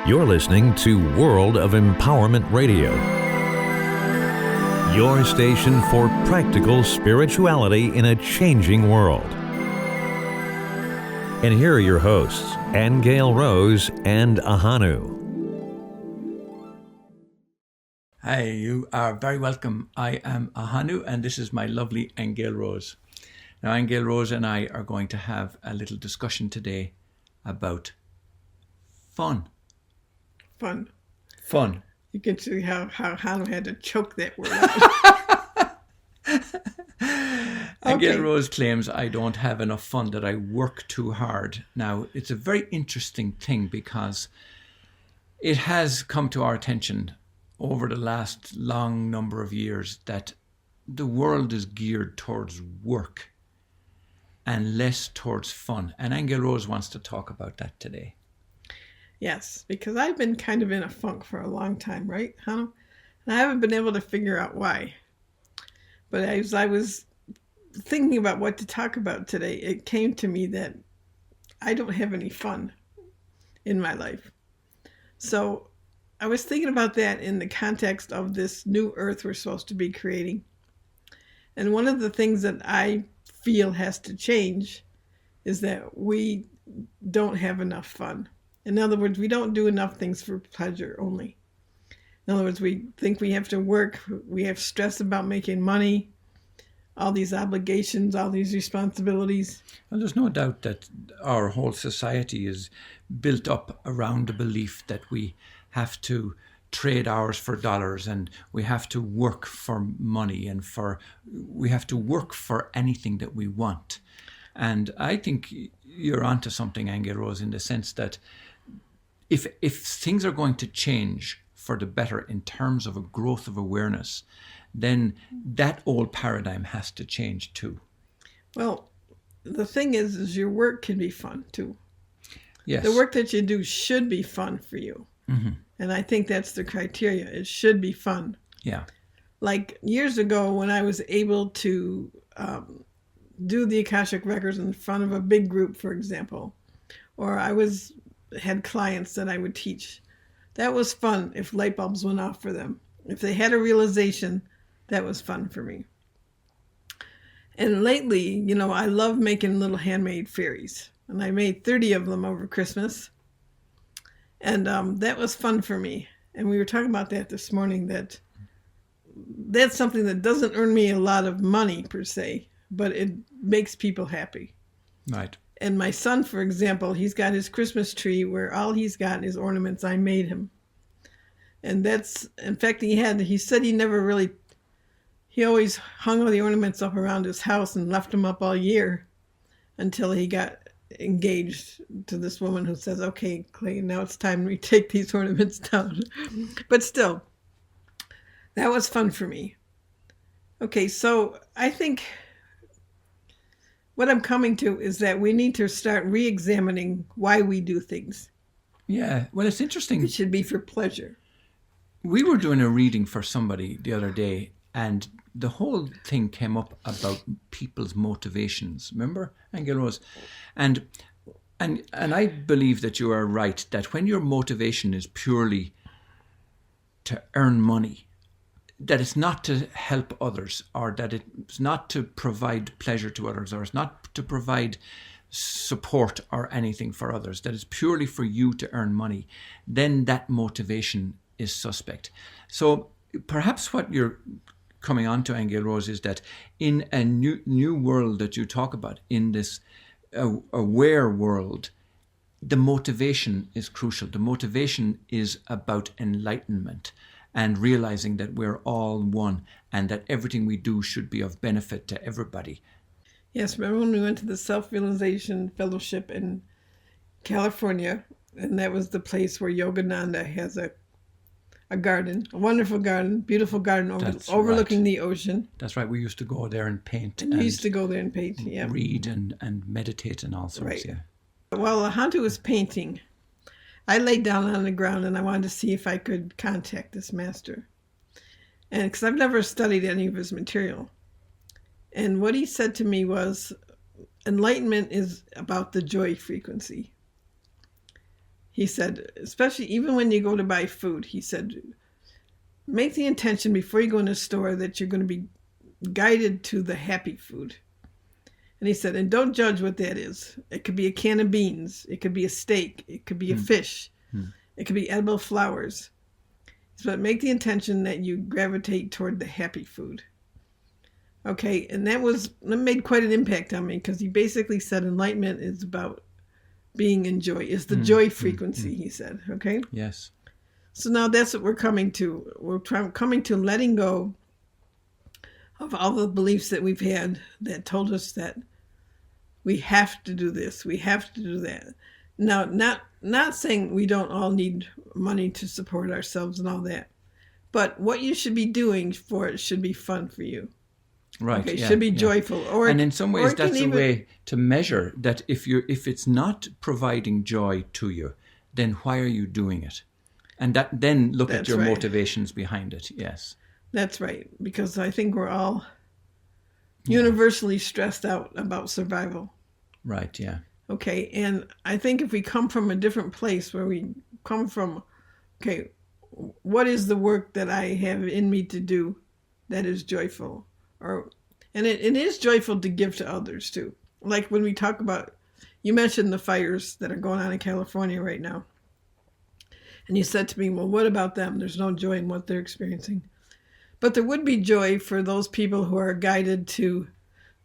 You're listening to World of Empowerment Radio, your station for practical spirituality in a changing world. And here are your hosts, Aingeal Rose and Ahonu. Hi, you are very welcome. I am Ahonu, and this is my lovely Aingeal Rose. Now, Aingeal Rose and I are going to have a little discussion today about fun. Fun. You can see how Hannah had to choke that word out. Aingeal Rose claims I don't have enough fun, that I work too hard. Now, it's a very interesting thing because it has come to our attention over the last long number of years that the world is geared towards work and less towards fun. And Aingeal Rose wants to talk about that today. Yes, because I've been kind of in a funk for a long time, right, Hannah? And I haven't been able to figure out why. But as I was thinking about what to talk about today, it came to me that I don't have any fun in my life. So I was thinking about that in the context of this new earth we're supposed to be creating. And one of the things that I feel has to change is that we don't have enough fun. In other words, we don't do enough things for pleasure only. In other words, we think we have to work, we have stress about making money, all these obligations, all these responsibilities. Well, there's no doubt that our whole society is built up around the belief that we have to trade hours for dollars, and we have to work for money, and we have to work for anything that we want. And I think you're onto something, Aingeal Rose, in the sense that if things are going to change for the better in terms of a growth of awareness, then that old paradigm has to change too. Well, the thing is your work can be fun too. Yes. The work that you do should be fun for you. Mm-hmm. And I think that's the criteria. It should be fun. Yeah. Like years ago when I was able to do the Akashic Records in front of a big group, for example, or had clients that I would teach. That was fun if light bulbs went off for them. If they had a realization, that was fun for me. And lately, I love making little handmade fairies. And I made 30 of them over Christmas. And that was fun for me. And we were talking about that this morning, that's something that doesn't earn me a lot of money per se, but it makes people happy. Right. And my son, for example, he's got his Christmas tree where all he's got is ornaments I made him. And in fact, he said he always hung all the ornaments up around his house and left them up all year until he got engaged to this woman who says, okay, Clay, now it's time we take these ornaments down. But still, that was fun for me. Okay, so I think what I'm coming to is that we need to start re-examining why we do things. Yeah, well, it's interesting. It should be for pleasure. We were doing a reading for somebody the other day, and the whole thing came up about people's motivations. Remember, Aingeal Rose? And I believe that you are right, that when your motivation is purely to earn money, that it's not to help others, or that it's not to provide pleasure to others, or it's not to provide support or anything for others, that it's purely for you to earn money, then that motivation is suspect. So perhaps what you're coming on to, Aingeal Rose, is that in a new world that you talk about, in this aware world, the motivation is crucial. The motivation is about enlightenment and realizing that we're all one and that everything we do should be of benefit to everybody. Yes, remember when we went to the Self-Realization Fellowship in California, and that was the place where Yogananda has a garden, a wonderful garden, beautiful garden overlooking the ocean. That's right. We used to go there and paint. And we used to go there and paint, yeah. Read and meditate and all sorts, right. Yeah. While Ahonu was painting, I laid down on the ground and I wanted to see if I could contact this master. And because I've never studied any of his material. And what he said to me was, enlightenment is about the joy frequency. He said, especially even when you go to buy food, he said, make the intention before you go in the store that you're going to be guided to the happy food. And he said, and don't judge what that is. It could be a can of beans. It could be a steak. It could be a fish. It could be edible flowers. But make the intention that you gravitate toward the happy food. Okay, and that made quite an impact on me, because he basically said enlightenment is about being in joy. It's the joy frequency, he said. Okay? Yes. So now that's what we're coming to. We're coming to letting go of all the beliefs that we've had that told us that we have to do this, we have to do that. Now, not saying we don't all need money to support ourselves and all that, but what you should be doing for it should be fun for you. Right. Okay, yeah, should be yeah. joyful. And in some ways, that's a way to measure that if it's not providing joy to you, then why are you doing it? And then look at your motivations behind it. Yes. That's right. Because I think we're all universally stressed out about survival. Right, yeah. Okay, and I think if we come from a different place, where we come from, okay, what is the work that I have in me to do that is joyful? And it is joyful to give to others too. Like when we talk about, you mentioned the fires that are going on in California right now. And you said to me, well, what about them? There's no joy in what they're experiencing. But there would be joy for those people who are guided to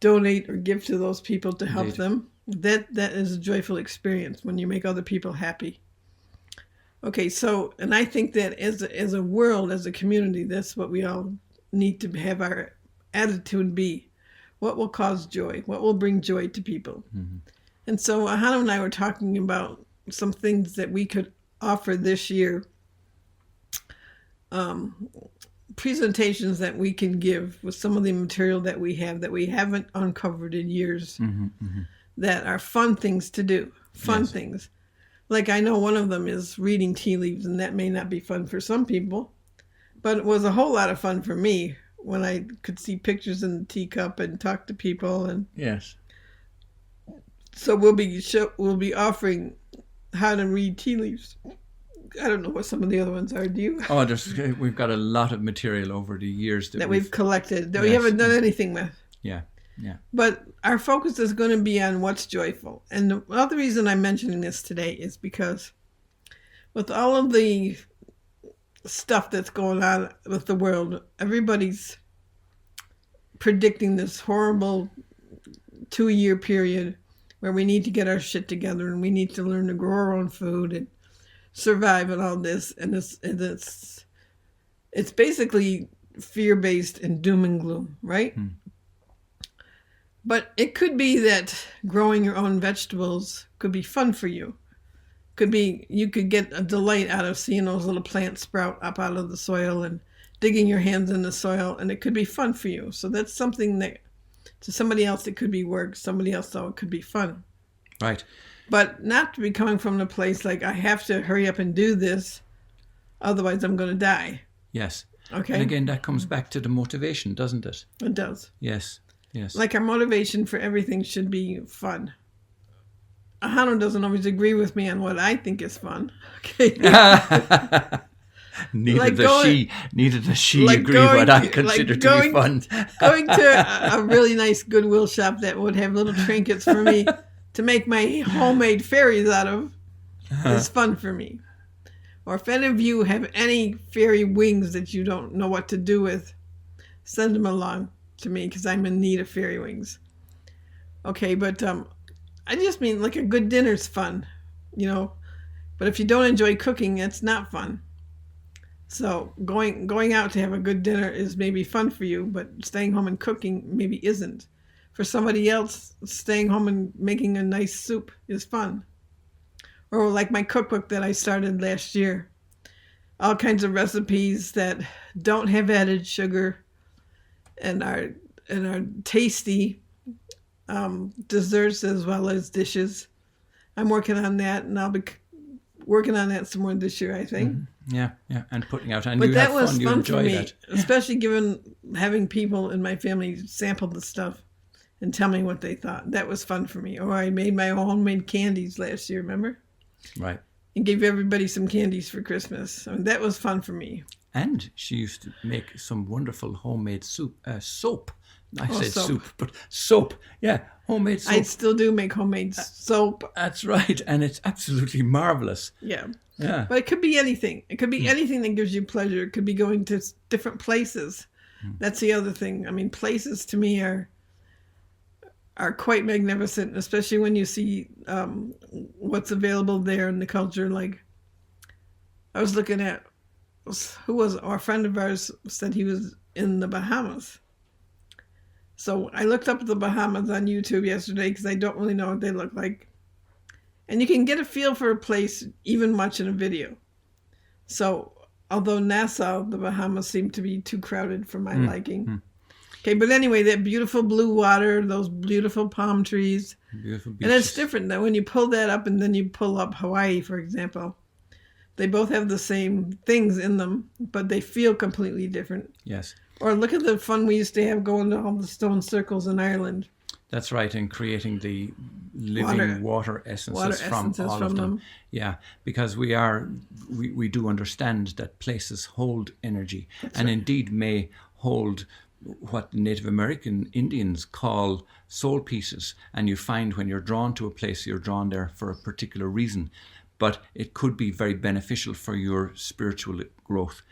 donate or give to those people to help them. That is a joyful experience when you make other people happy. Okay, so, and I think that as a world, as a community, that's what we all need to have our attitude be. What will cause joy? What will bring joy to people? Mm-hmm. And so Ahonu and I were talking about some things that we could offer this year. Presentations that we can give with some of the material that we have that we haven't uncovered in years, that are fun things to do. Fun things. Like I know one of them is reading tea leaves, and that may not be fun for some people, but it was a whole lot of fun for me when I could see pictures in the teacup and talk to people. And yes. So we'll be offering how to read tea leaves. I don't know what some of the other ones are. Do you? Oh, we've got a lot of material over the years that we've collected that we haven't done anything with. Yeah, yeah. But our focus is going to be on what's joyful. And the other reason I'm mentioning this today is because with all of the stuff that's going on with the world, everybody's predicting this horrible 2-year period where we need to get our shit together and we need to learn to grow our own food and survive and all this. And it's basically fear-based and doom and gloom, right? But it could be that growing your own vegetables could be fun for you. Could be you could get a delight out of seeing those little plants sprout up out of the soil and digging your hands in the soil, and it could be fun for you. So that's something that to somebody else it could be work, somebody else though it could be fun. Right. But not to be coming from the place like I have to hurry up and do this, otherwise I'm going to die. Yes. Okay. And again, that comes back to the motivation, doesn't it? It does. Yes. Yes. Like our motivation for everything should be fun. Ahonu doesn't always agree with me on what I think is fun. Okay. Neither does she agree what I consider to be fun. Going to a really nice Goodwill shop that would have little trinkets for me to make my homemade fairies out of is fun for me. Or if any of you have any fairy wings that you don't know what to do with, send them along to me because I'm in need of fairy wings. Okay, but I just mean like a good dinner's fun, you know. But if you don't enjoy cooking, it's not fun. So going out to have a good dinner is maybe fun for you, but staying home and cooking maybe isn't. For somebody else, staying home and making a nice soup is fun. Or like my cookbook that I started last year. All kinds of recipes that don't have added sugar and are tasty desserts as well as dishes. I'm working on that, and I'll be working on that some more this year, I think. Mm-hmm. Yeah, and putting out. And but you that have was fun, you fun enjoy for me, that. especially given having people in my family sample the stuff and tell me what they thought. That was fun for me. Or I made my own homemade candies last year, remember? Right. and gave everybody some candies for Christmas. I mean, that was fun for me. And she used to make some wonderful homemade soap. I said soap. soup, but soap. Yeah, homemade soap. I still do make homemade soap. That's right. And it's absolutely marvelous. Yeah. Yeah. But it could be anything. It could be anything that gives you pleasure. It could be going to different places. That's the other thing. I mean, places to me are quite magnificent, especially when you see what's available there in the culture. Like, I was looking at, a friend of ours said he was in the Bahamas. So I looked up the Bahamas on YouTube yesterday because I don't really know what they look like. And you can get a feel for a place even watching a video. So although Nassau, the Bahamas, seem to be too crowded for my liking. Okay, but anyway, that beautiful blue water, those beautiful palm trees. Beautiful beaches. And it's different that when you pull that up and then you pull up Hawaii, for example. They both have the same things in them, but they feel completely different. Yes. Or look at the fun we used to have going to all the stone circles in Ireland. That's right, and creating the living water essences from all of them. Yeah, because we do understand that places hold energy. That's and right. Indeed may hold what Native American Indians call soul pieces. And you find when you're drawn to a place, you're drawn there for a particular reason. But it could be very beneficial for your spiritual growth.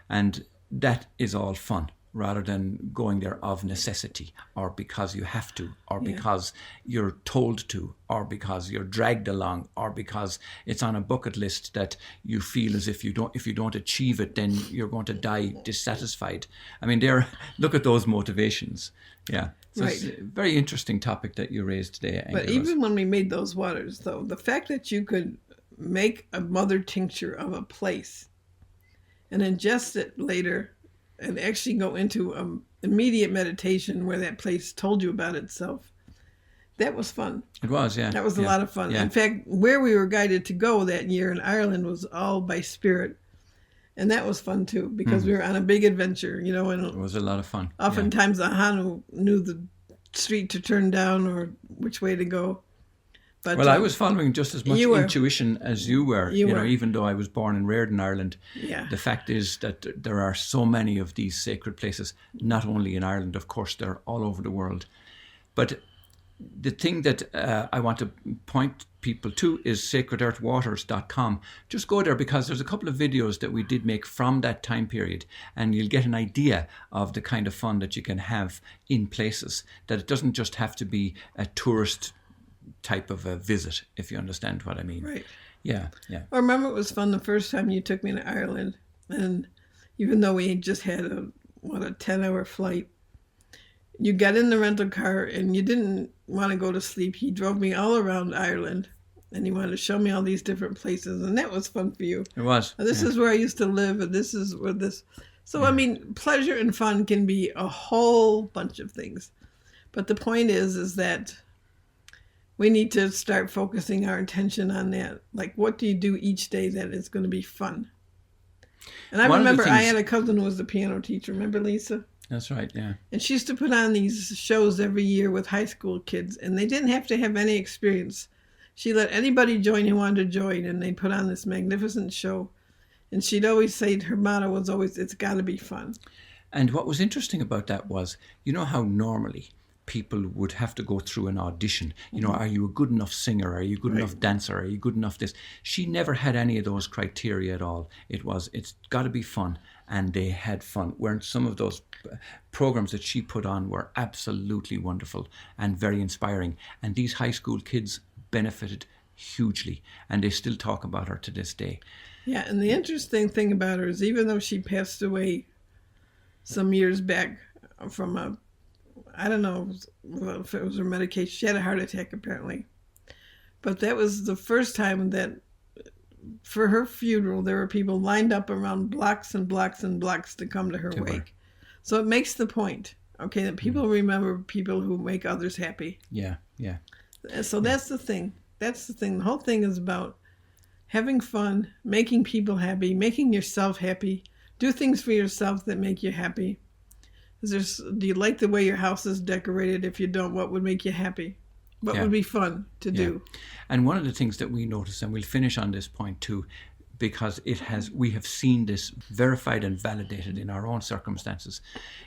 And that is all fun, rather than going there of necessity, or because you have to, or because you're told to, or because you're dragged along, or because it's on a bucket list that you feel as if you don't achieve it, then you're going to die dissatisfied. I mean, look at those motivations. Yeah. So right. It's a very interesting topic that you raised today. But even when we made those waters, though, the fact that you could make a mother tincture of a place and ingest it later and actually go into immediate meditation where that place told you about itself, that was fun. It was, yeah. That was a lot of fun. Yeah. In fact, where we were guided to go that year in Ireland was all by spirit. And that was fun too, because we were on a big adventure, and it was a lot of fun. Oftentimes Ahonu knew the street to turn down or which way to go. But, I was following just as much intuition as you were. Even though I was born and reared in Ireland. Yeah. The fact is that there are so many of these sacred places, not only in Ireland, of course, they're all over the world. But the thing that I want to point people to is sacredearthwaters.com. Just go there, because there's a couple of videos that we did make from that time period, and you'll get an idea of the kind of fun that you can have in places, that it doesn't just have to be a tourist type of a visit, if you understand what I mean. Right. Yeah. I remember it was fun the first time you took me to Ireland, and even though we just had a 10-hour flight, you got in the rental car and you didn't want to go to sleep. He drove me all around Ireland, and he wanted to show me all these different places, and that was fun for you. It was. And this is where I used to live, and this is where this. So, I mean, pleasure and fun can be a whole bunch of things. But the point is that we need to start focusing our attention on that. Like, what do you do each day that is going to be fun? And I remember I had a cousin who was a piano teacher. Remember Lisa? That's right, yeah. And she used to put on these shows every year with high school kids, and they didn't have to have any experience. She let anybody join who wanted to join, and they put on this magnificent show. And she'd always say, her motto was always, it's got to be fun. And what was interesting about that was, how normally people would have to go through an audition. Are you a good enough singer? Are you a good enough dancer? Are you good enough this? She never had any of those criteria at all. It's got to be fun. And they had fun. Where some of those programs that she put on were absolutely wonderful and very inspiring. And these high school kids benefited hugely. And they still talk about her to this day. Yeah, and the interesting thing about her is, even though she passed away some years back from I don't know if it was her medication. She had a heart attack, apparently. But that was the first time that, for her funeral, there were people lined up around blocks and blocks and blocks to come to her wake. So it makes the point, that people remember people who make others happy. Yeah. So that's the thing. The whole thing is about having fun, making people happy, making yourself happy. Do things for yourself that make you happy. Do you like the way your house is decorated? If you don't, what would make you happy? What would be fun to do? And one of the things that we notice, and we'll finish on this point too, because we have seen this verified and validated in our own circumstances,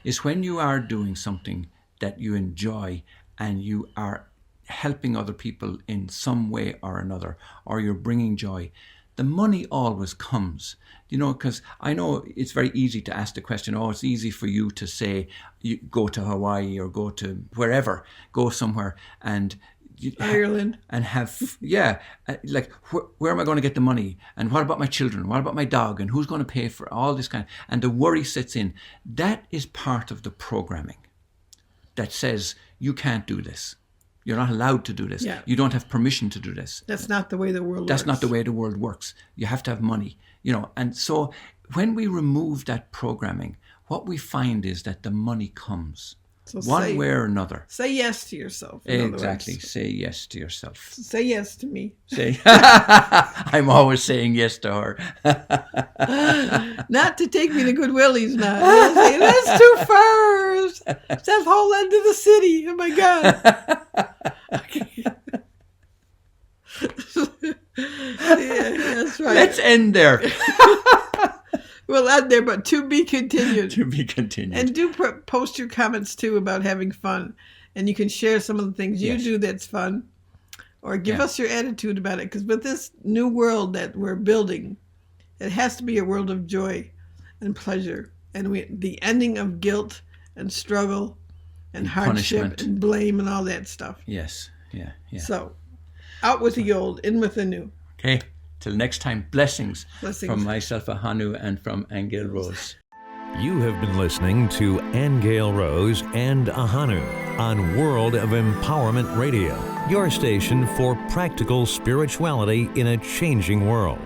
is when you are doing something that you enjoy and you are helping other people in some way or another, or you're bringing joy, the money always comes. Because I know it's very easy to ask the question, it's easy for you to say, you go to Hawaii or go to wherever, go somewhere and Ireland. And have, like, where am I going to get the money? And what about my children? What about my dog? And who's going to pay for all this and the worry sets in. That is part of the programming that says you can't do this. You're not allowed to do this. Yeah. You don't have permission to do this. That's not the way the world works. That's not the way the world works. You have to have money, And so when we remove that programming, what we find is that the money comes. So one way or another. Say yes to yourself. Exactly. Say yes to yourself. Say yes to me. I'm always saying yes to her. Not to take me to Goodwill, he's not. He'll say, that's too far. It's that whole end of the city. Oh, my God. Okay. That's right. Let's end there. We'll end there, but to be continued. To be continued. And do post your comments, too, about having fun. And you can share some of the things you do that's fun. Or give us your attitude about it. Because with this new world that we're building, it has to be a world of joy and pleasure. And the ending of guilt and struggle and hardship punishment. And blame and all that stuff. Yes. Yeah. So, out with the old, in with the new. Okay. Till next time, blessings from myself, Ahonu, and from Aingeal Rose. You have been listening to Aingeal Rose and Ahonu on World of Empowerment Radio, your station for practical spirituality in a changing world.